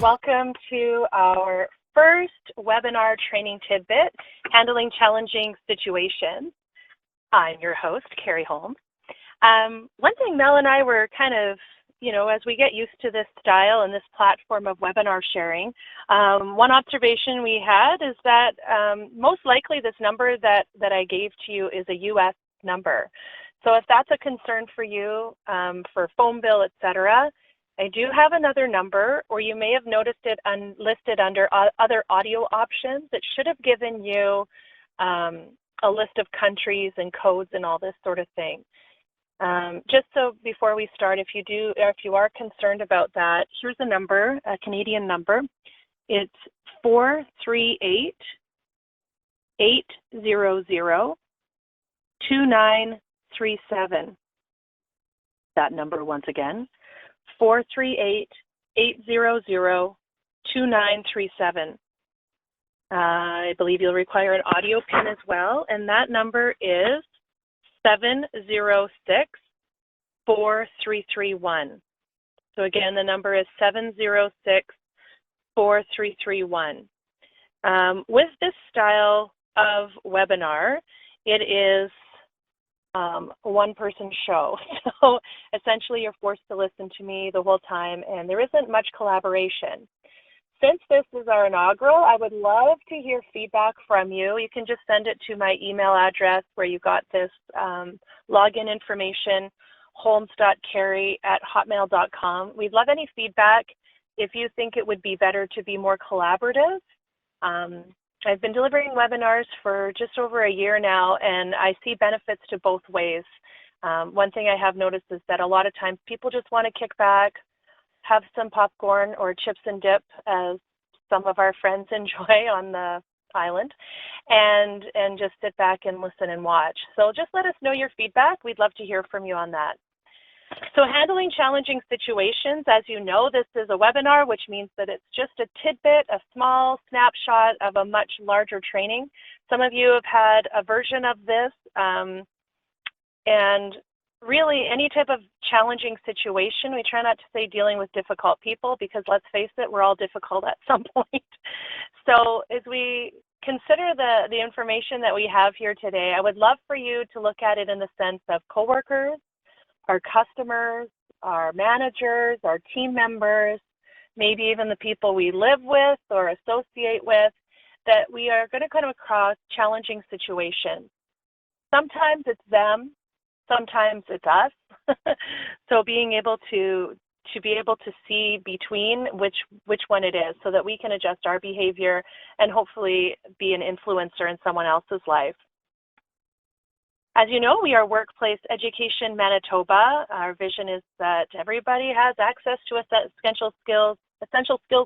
welcome to our first webinar training tidbit, Handling Challenging Situations. I'm your host, Carrie Holmes. One thing Mel and I were kind of, as we get used to this style and this platform of webinar sharing, one observation we had is that most likely this number that I gave to you is a U.S. number. So if that's a concern for you, for phone bill, etc., I do have another number, or you may have noticed it listed under other audio options. It should have given you a list of countries and codes and all this sort of thing. Just so before we start, if you are concerned about that, here's a number, a Canadian number. It's 438-800-2937. That number once again, 438-800-2937. I believe you'll require an audio pin as well, and that number is 706-4331. So again, the number is 706-4331. With this style of webinar, it is a one-person show. So essentially you're forced to listen to me the whole time, and there isn't much collaboration. Since this is our inaugural, I would love to hear feedback from you. You can just send it to my email address where you got this login information, holmes.carrie@hotmail.com. We'd love any feedback if you think it would be better to be more collaborative. I've been delivering webinars for just over a year now, and I see benefits to both ways. One thing I have noticed is that a lot of times people just want to kick back, have some popcorn or chips and dip, as some of our friends enjoy on the island, and just sit back and listen and watch. So just let us know your feedback. We'd love to hear from you on that. So handling challenging situations, as you know, this is a webinar, which means that it's just a tidbit, a small snapshot of a much larger training. Some of you have had a version of this, and really any type of challenging situation, we try not to say dealing with difficult people, because let's face it, we're all difficult at some point. So as we consider the information that we have here today, I would love for you to look at it in the sense of coworkers, our customers, our managers, our team members, maybe even the people we live with or associate with, that we are going to come across challenging situations. Sometimes it's them, sometimes it's us. So being able to be able to see between which one it is, so that we can adjust our behavior and hopefully be an influencer in someone else's life. As you know, we are Workplace Education Manitoba. Our vision is that everybody has access to essential skills,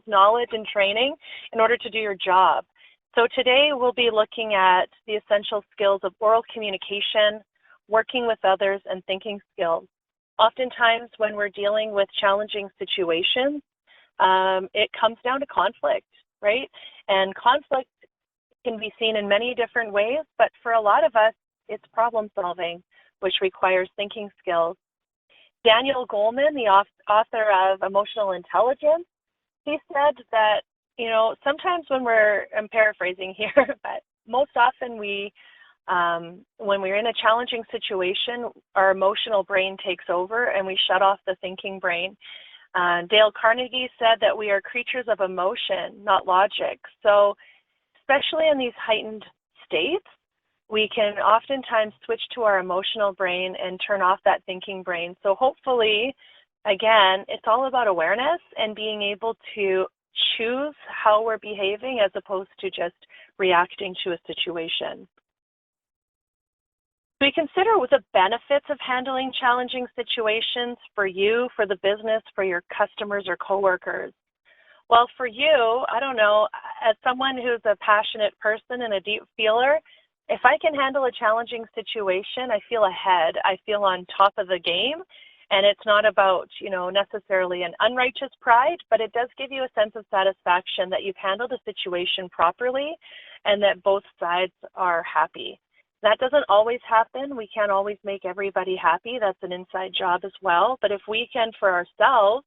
knowledge, and training in order to do your job. So today we'll be looking at the essential skills of oral communication, working with others, and thinking skills. Oftentimes when we're dealing with challenging situations, it comes down to conflict, right? And conflict can be seen in many different ways, but for a lot of us, it's problem solving, which requires thinking skills. Daniel Goleman, the author of Emotional Intelligence, he said that, sometimes when I'm paraphrasing here, but most often when we're in a challenging situation, our emotional brain takes over and we shut off the thinking brain. Dale Carnegie said that we are creatures of emotion, not logic. So especially in these heightened states, we can oftentimes switch to our emotional brain and turn off that thinking brain. So hopefully, again, it's all about awareness and being able to choose how we're behaving as opposed to just reacting to a situation. We consider the benefits of handling challenging situations for you, for the business, for your customers or coworkers. Well, for you, I don't know, as someone who's a passionate person and a deep feeler, if I can handle a challenging situation, I feel ahead. I feel on top of the game, and it's not about, necessarily an unrighteous pride, but it does give you a sense of satisfaction that you've handled a situation properly and that both sides are happy. That doesn't always happen. We can't always make everybody happy. That's an inside job as well. But if we can, for ourselves,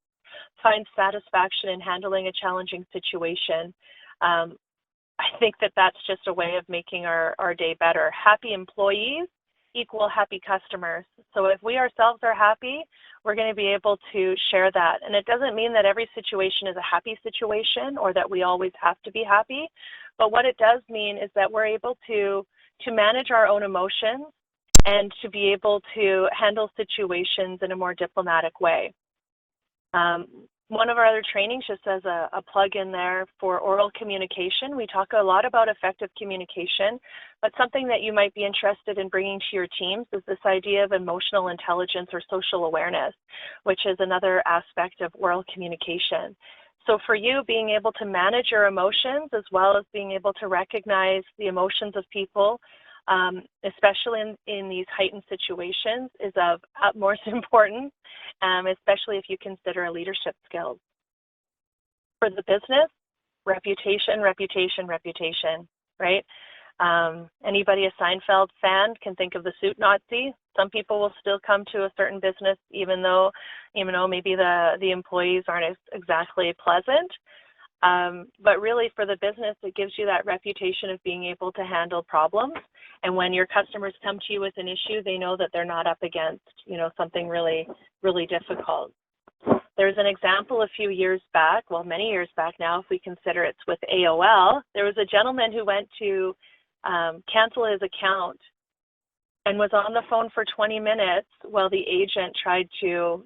find satisfaction in handling a challenging situation. I think that that's just a way of making our day better. Happy employees equal happy customers. So if we ourselves are happy, we're going to be able to share that. And it doesn't mean that every situation is a happy situation or that we always have to be happy. But what it does mean is that we're able to manage our own emotions and to be able to handle situations in a more diplomatic way. One of our other trainings just as a plug in there for oral communication. We talk a lot about effective communication, but something that you might be interested in bringing to your teams is this idea of emotional intelligence or social awareness, which is another aspect of oral communication. So for you, being able to manage your emotions as well as being able to recognize the emotions of people, especially in these heightened situations, is of utmost importance, especially if you consider leadership skills. For the business, reputation, reputation, reputation, right? Anybody a Seinfeld fan can think of the suit Nazi. Some people will still come to a certain business even though maybe the employees aren't exactly pleasant. But really for the business, it gives you that reputation of being able to handle problems. And when your customers come to you with an issue, they know that they're not up against, something really, really difficult. There's an example a few years back, well, many years back now, if we consider it's with AOL. There was a gentleman who went to cancel his account and was on the phone for 20 minutes while the agent tried to,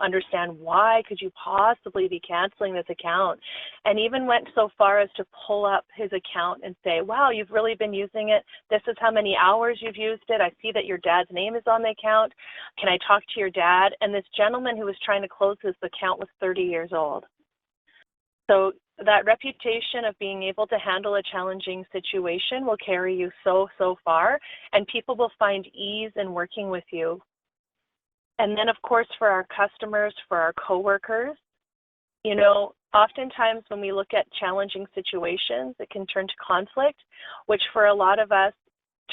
understand why could you possibly be canceling this account, and even went so far as to pull up his account and say, wow, you've really been using it. This is how many hours you've used it. I see that your dad's name is on the account. Can I talk to your dad? And this gentleman who was trying to close his account was 30 years old. So that reputation of being able to handle a challenging situation will carry you so far, and people will find ease in working with you. And then, of course, for our customers, for our coworkers, oftentimes when we look at challenging situations, it can turn to conflict, which for a lot of us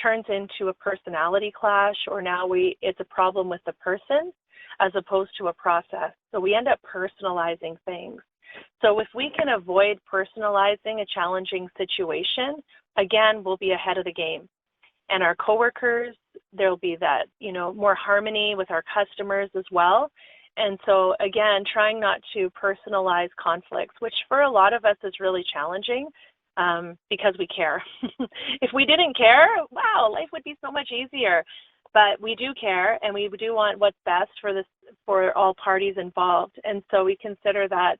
turns into a personality clash, or now it's a problem with the person as opposed to a process. So we end up personalizing things. So if we can avoid personalizing a challenging situation, again, we'll be ahead of the game. And our coworkers, there'll be that, more harmony with our customers as well. And so again, trying not to personalize conflicts, which for a lot of us is really challenging because we care. If we didn't care, wow, life would be so much easier. But we do care, and we do want what's best for all parties involved. And so we consider that,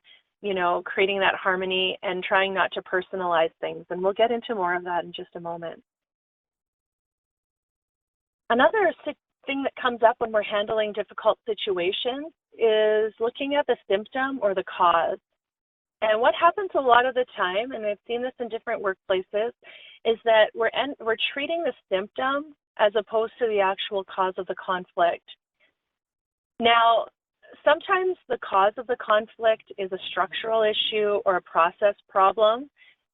creating that harmony and trying not to personalize things. And we'll get into more of that in just a moment. Another thing that comes up when we're handling difficult situations is looking at the symptom or the cause. And what happens a lot of the time, and I've seen this in different workplaces, is that we're treating the symptom as opposed to the actual cause of the conflict. Now, sometimes the cause of the conflict is a structural issue or a process problem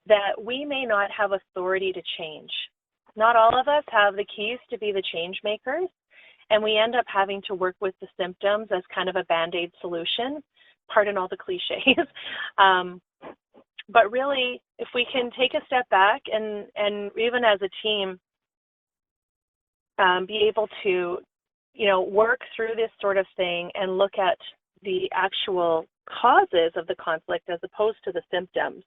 that we may not have authority to change. Not all of us have the keys to be the change makers, and we end up having to work with the symptoms as kind of a Band-Aid solution. Pardon all the cliches. But really, if we can take a step back and even as a team, be able to work through this sort of thing and look at the actual causes of the conflict as opposed to the symptoms.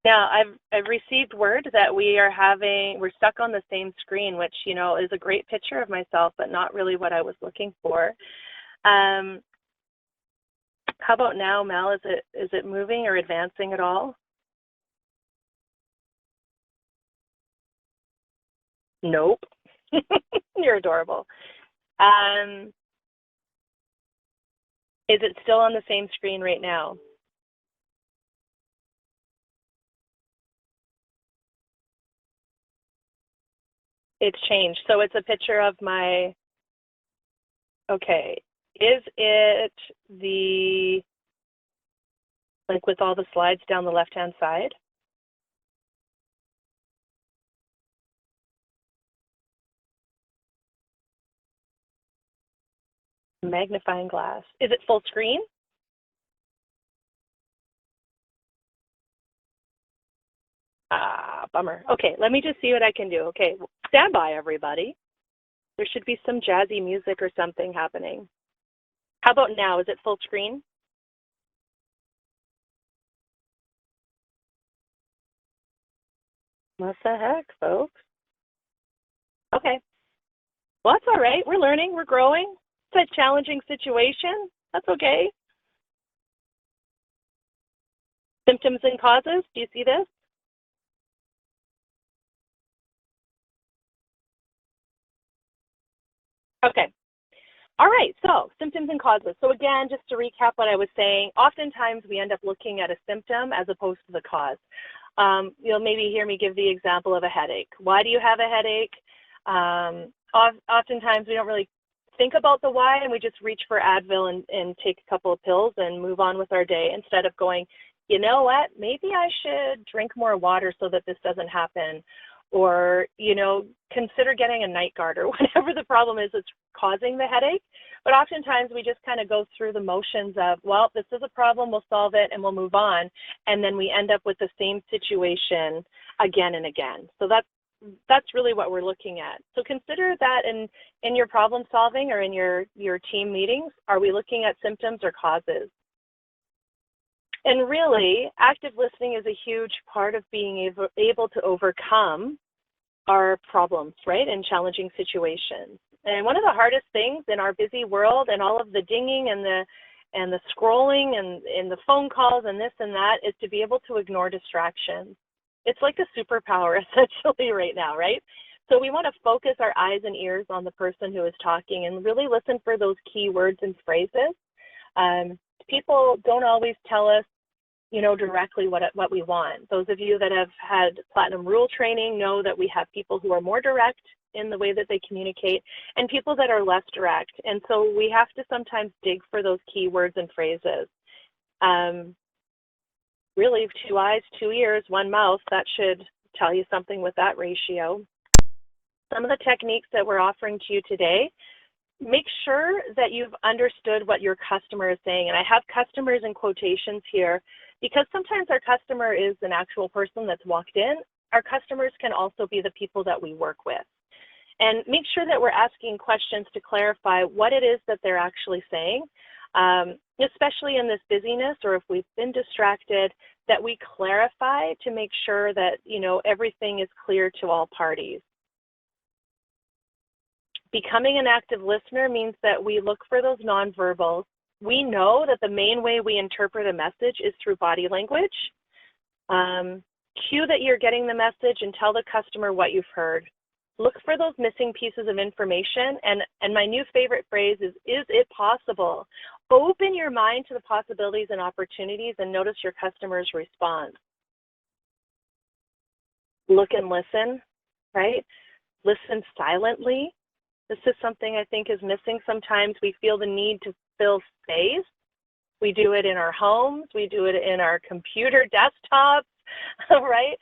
Now, I've received word that we're stuck on the same screen, which, is a great picture of myself, but not really what I was looking for. How about now, Mel? Is it moving or advancing at all? Nope. You're adorable. Is it still on the same screen right now? It's changed. So it's a picture of my, okay. Is it with all the slides down the left-hand side? Magnifying glass. Is it full screen? Ah, bummer. Okay, let me just see what I can do. Okay, stand by, everybody. There should be some jazzy music or something happening. How about now? Is it full screen? What the heck, folks? Okay. Well, that's all right. We're learning. We're growing. It's a challenging situation. That's okay. Symptoms and causes. Do you see this? Okay. All right, so symptoms and causes. So again, just to recap what I was saying, oftentimes we end up looking at a symptom as opposed to the cause. You'll maybe hear me give the example of a headache. Why do you have a headache? Oftentimes we don't really think about the why, and we just reach for Advil and take a couple of pills and move on with our day instead of going, you know what, maybe I should drink more water so that this doesn't happen. Or, you know, consider getting a night guard or whatever the problem is that's causing the headache. But oftentimes we just kind of go through the motions of, well, this is a problem, we'll solve it, and we'll move on. And then we end up with the same situation again and again. So that's really what we're looking at. So consider that in your problem solving or in your team meetings. Are we looking at symptoms or causes? And really, active listening is a huge part of being able to overcome our problems, right, in challenging situations. And one of the hardest things in our busy world and all of the dinging and the scrolling and the phone calls and this and that is to be able to ignore distractions. It's like a superpower essentially right now, right? So we want to focus our eyes and ears on the person who is talking and really listen for those key words and phrases. People don't always tell us, you know, directly what we want. Those of you that have had Platinum Rule training know that we have people who are more direct in the way that they communicate and people that are less direct. And so we have to sometimes dig for those key words and phrases. Really, 2 eyes, 2 ears, 1 mouth, that should tell you something with that ratio. Some of the techniques that we're offering to you today, make sure that you've understood what your customer is saying. And I have customers in quotations here because sometimes our customer is an actual person that's walked in. Our customers can also be the people that we work with. And make sure that we're asking questions to clarify what it is that they're actually saying, especially in this busyness or if we've been distracted, that we clarify to make sure that, you know, everything is clear to all parties. Becoming an active listener means that we look for those nonverbals. We know that the main way we interpret a message is through body language. Cue that you're getting the message and tell the customer what you've heard. Look for those missing pieces of information. And my new favorite phrase is it possible? Open your mind to the possibilities and opportunities and notice your customer's response. Look and listen, right? Listen silently. This is something I think is missing. Sometimes we feel the need to fill space. We do it in our homes. We do it in our computer desktops, right?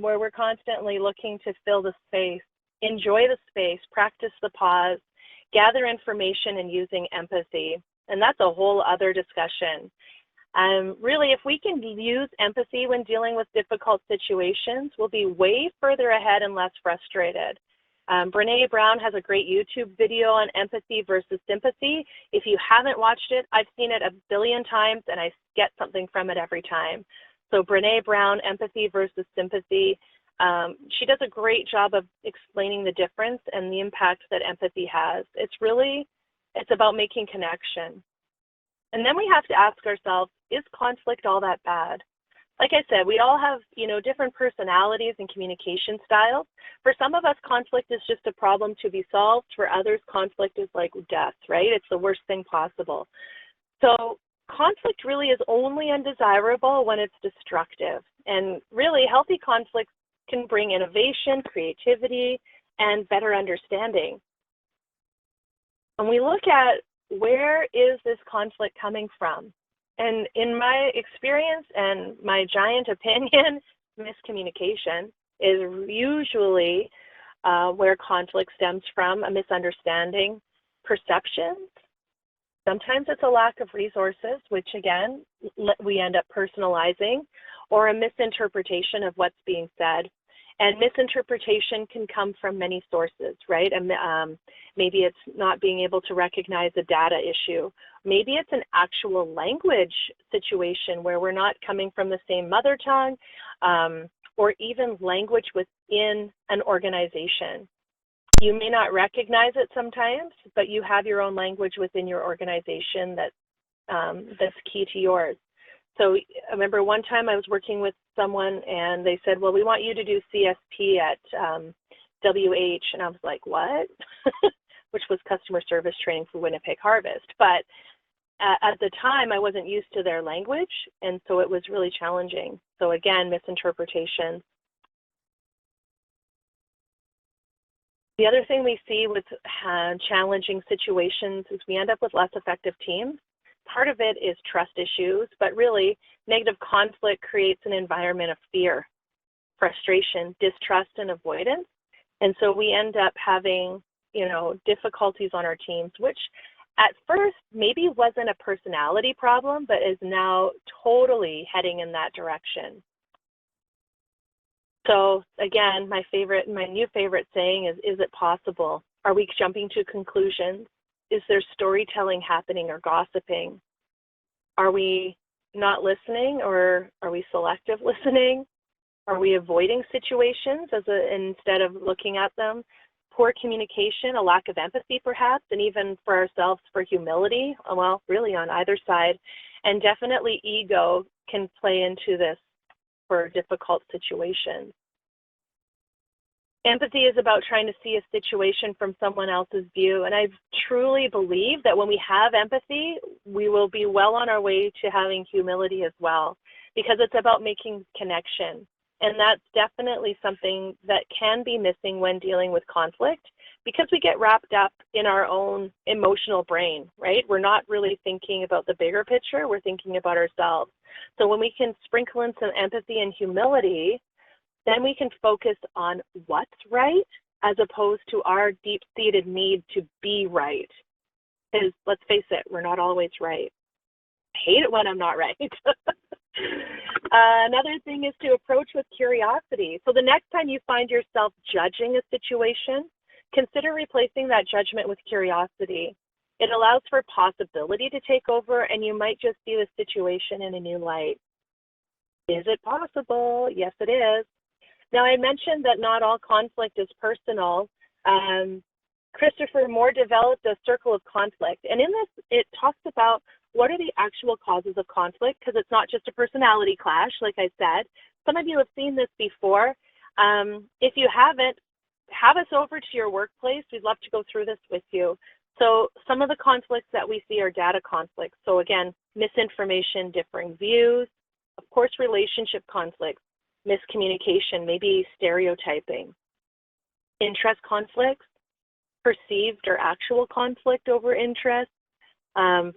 Where we're constantly looking to fill the space. Enjoy the space. Practice the pause. Gather information and using empathy. And that's a whole other discussion. Really, if we can use empathy when dealing with difficult situations, we'll be way further ahead and less frustrated. Brene Brown has a great YouTube video on empathy versus sympathy. If you haven't watched it, I've seen it a billion times and I get something from it every time. So Brene Brown, empathy versus sympathy. She does a great job of explaining the difference and the impact that empathy has. It's about making connection. And then we have to ask ourselves, is conflict all that bad? Like I said, we all have, you know, different personalities and communication styles. For some of us, conflict is just a problem to be solved. For others, conflict is like death, right? It's the worst thing possible. So conflict really is only undesirable when it's destructive. And really, healthy conflict can bring innovation, creativity, and better understanding. And we look at where is this conflict coming from? And in my experience and my giant opinion, miscommunication is usually where conflict stems from, a misunderstanding, perceptions. Sometimes it's a lack of resources, which again, we end up personalizing, or a misinterpretation of what's being said. And misinterpretation can come from many sources, right? And maybe it's not being able to recognize a data issue. Maybe it's an actual language situation where we're not coming from the same mother tongue, or even language within an organization. You may not recognize it sometimes, but you have your own language within your organization that's key to yours. So I remember one time I was working with someone and they said, well, we want you to do CSP at WH. And I was like, what? Which was customer service training for Winnipeg Harvest. But at the time, I wasn't used to their language, and so it was really challenging. So again, misinterpretation. The other thing we see with challenging situations is we end up with less effective teams. Part of it is trust issues, but really negative conflict creates an environment of fear, frustration, distrust, and avoidance. And so we end up having, difficulties on our teams, which at first maybe wasn't a personality problem, but is now totally heading in that direction. So again, my new favorite saying is it possible? Are we jumping to conclusions? Is there storytelling happening or gossiping? Are we not listening, or are we selective listening? Are we avoiding situations instead of looking at them? Poor communication, a lack of empathy perhaps, and even for ourselves, for humility, well, really on either side. And definitely ego can play into this for difficult situations. Empathy is about trying to see a situation from someone else's view, and I truly believe that when we have empathy, we will be well on our way to having humility as well, because it's about making connection. And that's definitely something that can be missing when dealing with conflict, because we get wrapped up in our own emotional brain, right? We're not really thinking about the bigger picture, we're thinking about ourselves. So when we can sprinkle in some empathy and humility, then we can focus on what's right as opposed to our deep-seated need to be right. Because let's face it, we're not always right. I hate it when I'm not right. Another thing is to approach with curiosity. So the next time you find yourself judging a situation, consider replacing that judgment with curiosity. It allows for possibility to take over, and you might just see the situation in a new light. Is it possible? Yes, it is. Now, I mentioned that not all conflict is personal. Christopher Moore developed a circle of conflict, and in this, it talks about what are the actual causes of conflict, because it's not just a personality clash, like I said. Some of you have seen this before. If you haven't, have us over to your workplace. We'd love to go through this with you. So some of the conflicts that we see are data conflicts. So again, misinformation, differing views, of course, relationship conflicts, miscommunication, maybe stereotyping, interest conflicts, perceived or actual conflict over interest.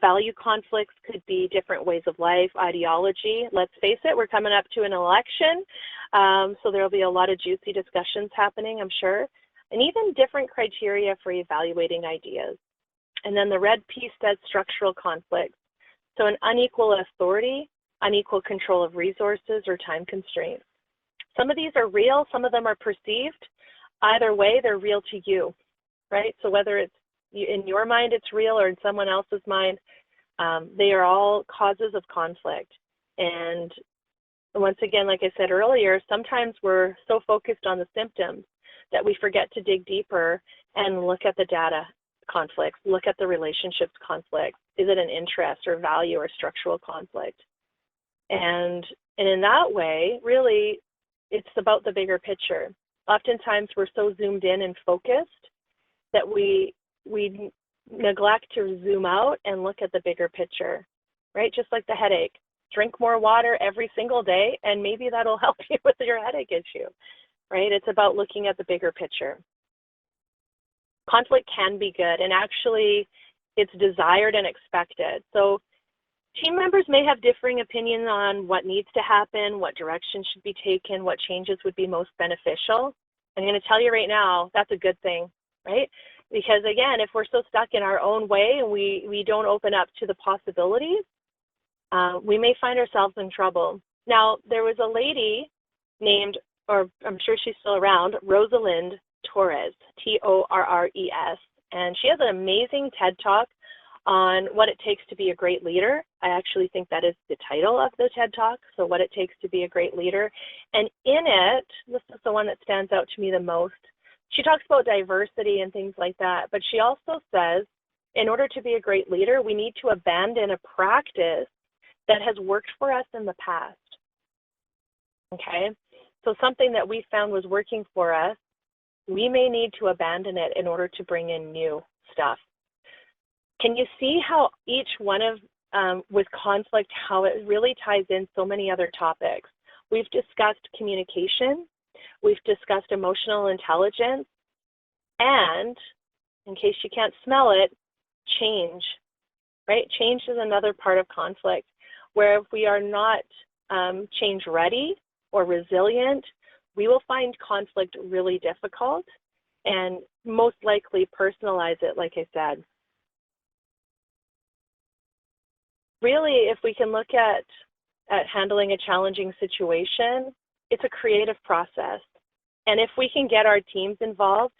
Value conflicts could be different ways of life, ideology. Let's face it, we're coming up to an election, so there'll be a lot of juicy discussions happening, I'm sure, and even different criteria for evaluating ideas. And then the red piece says structural conflicts. So an unequal authority, unequal control of resources, or time constraints. Some of these are real, some of them are perceived. Either way, they're real to you, right? So whether it's in your mind it's real or in someone else's mind, they are all causes of conflict. And once again, like I said earlier, sometimes we're so focused on the symptoms that we forget to dig deeper and look at the data conflicts, look at the relationships conflicts. Is it an interest or value or structural conflict? And in that way, really, it's about the bigger picture. Oftentimes we're so zoomed in and focused that we neglect to zoom out and look at the bigger picture, right? Just like the headache. Drink more water every single day, and maybe that'll help you with your headache issue, right? It's about looking at the bigger picture. Conflict can be good, and actually it's desired and expected. So team members may have differing opinions on what needs to happen, what direction should be taken, what changes would be most beneficial. I'm going to tell you right now, that's a good thing, right? Because again, if we're so stuck in our own way and we don't open up to the possibilities, we may find ourselves in trouble. Now, there was a lady named, or I'm sure she's still around, Rosalind Torres, Torres, and she has an amazing TED Talk on what it takes to be a great leader. I actually think that is the title of the TED Talk, so what it takes to be a great leader. And in it, this is the one that stands out to me the most. She talks about diversity and things like that, but she also says, in order to be a great leader, we need to abandon a practice that has worked for us in the past. Okay? So something that we found was working for us, we may need to abandon it in order to bring in new stuff. Can you see how each one of, with conflict, how it really ties in so many other topics? We've discussed communication, we've discussed emotional intelligence, and, in case you can't smell it, change, right? Change is another part of conflict, where if we are not change ready or resilient, we will find conflict really difficult and most likely personalize it, like I said. Really, if we can look at handling a challenging situation, it's a creative process. And if we can get our teams involved,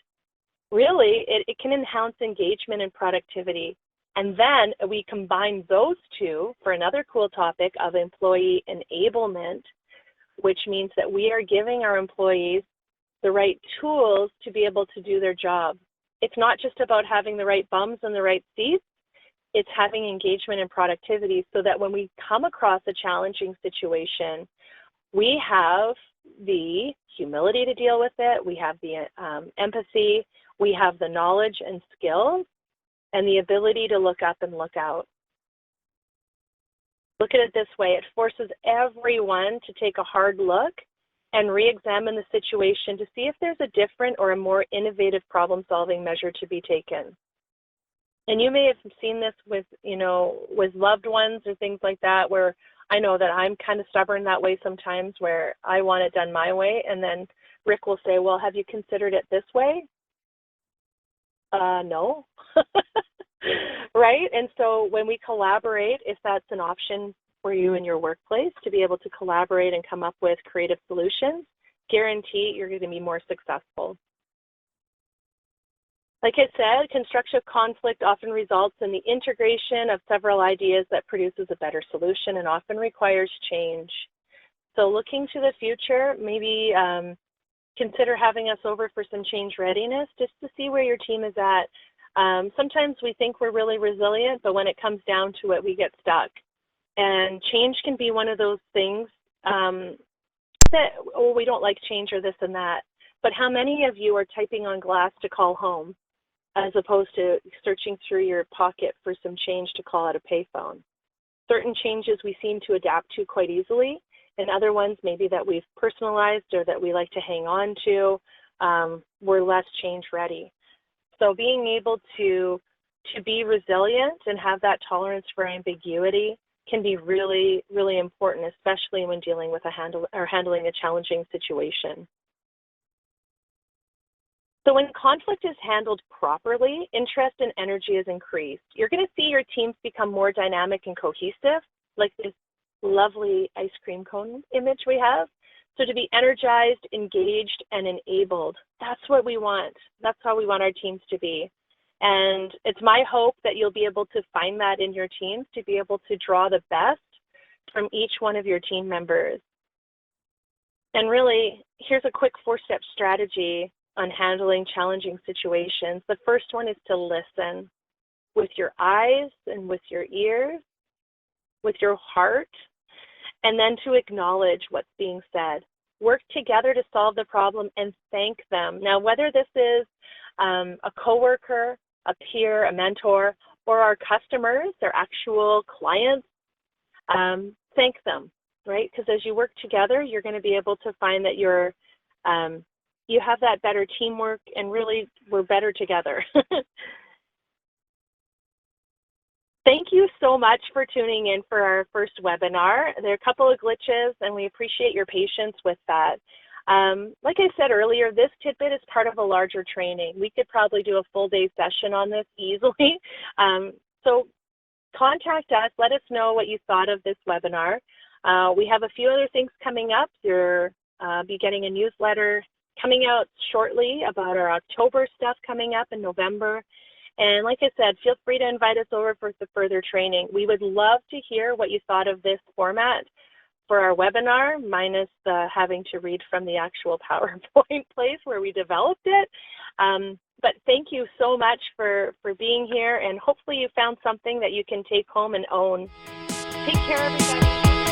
really, it can enhance engagement and productivity. And then we combine those two for another cool topic of employee enablement, which means that we are giving our employees the right tools to be able to do their job. It's not just about having the right bums in the right seats, it's having engagement and productivity so that when we come across a challenging situation, we have the humility to deal with it, we have the empathy, we have the knowledge and skills, and the ability to look up and look out. Look at it this way, it forces everyone to take a hard look and re-examine the situation to see if there's a different or a more innovative problem-solving measure to be taken. And you may have seen this with, with loved ones or things like that, where I know that I'm kind of stubborn that way sometimes, where I want it done my way, and then Rick will say, well, have you considered it this way? No. Right? And so when we collaborate, if that's an option for you in your workplace, to be able to collaborate and come up with creative solutions, guarantee you're going to be more successful. Like I said, constructive conflict often results in the integration of several ideas that produces a better solution and often requires change. So looking to the future, maybe consider having us over for some change readiness just to see where your team is at. Sometimes we think we're really resilient, but when it comes down to it, we get stuck. And change can be one of those things that, oh, we don't like change or this and that. But how many of you are typing on glass to call home, as opposed to searching through your pocket for some change to call out a payphone? Certain changes we seem to adapt to quite easily, and other ones maybe that we've personalized or that we like to hang on to, we're less change ready. So being able to be resilient and have that tolerance for ambiguity can be really, really important, especially when dealing with handling a challenging situation. So when conflict is handled properly, interest and energy is increased. You're going to see your teams become more dynamic and cohesive, like this lovely ice cream cone image we have. So to be energized, engaged, and enabled, that's what we want. That's how we want our teams to be. And it's my hope that you'll be able to find that in your teams, to be able to draw the best from each one of your team members. And really, here's a quick 4-step strategy on handling challenging situations. The first one is to listen with your eyes and with your ears, with your heart, and then to acknowledge what's being said. Work together to solve the problem and thank them. Now, whether this is a coworker, a peer, a mentor, or our customers, their actual clients, thank them, right? Because as you work together, you're going to be able to find that you have that better teamwork, and really we're better together. Thank you so much for tuning in for our first webinar. There are a couple of glitches, and we appreciate your patience with that. Like I said earlier, this tidbit is part of a larger training. We could probably do a full day session on this easily. So contact us, let us know what you thought of this webinar. We have a few other things coming up. You'll be getting a newsletter coming out shortly about our October stuff coming up in November. And like I said, feel free to invite us over for the further training. We would love to hear what you thought of this format for our webinar, minus the having to read from the actual PowerPoint place where we developed it. But thank you so much for being here, and hopefully you found something that you can take home and own. Take care, everybody.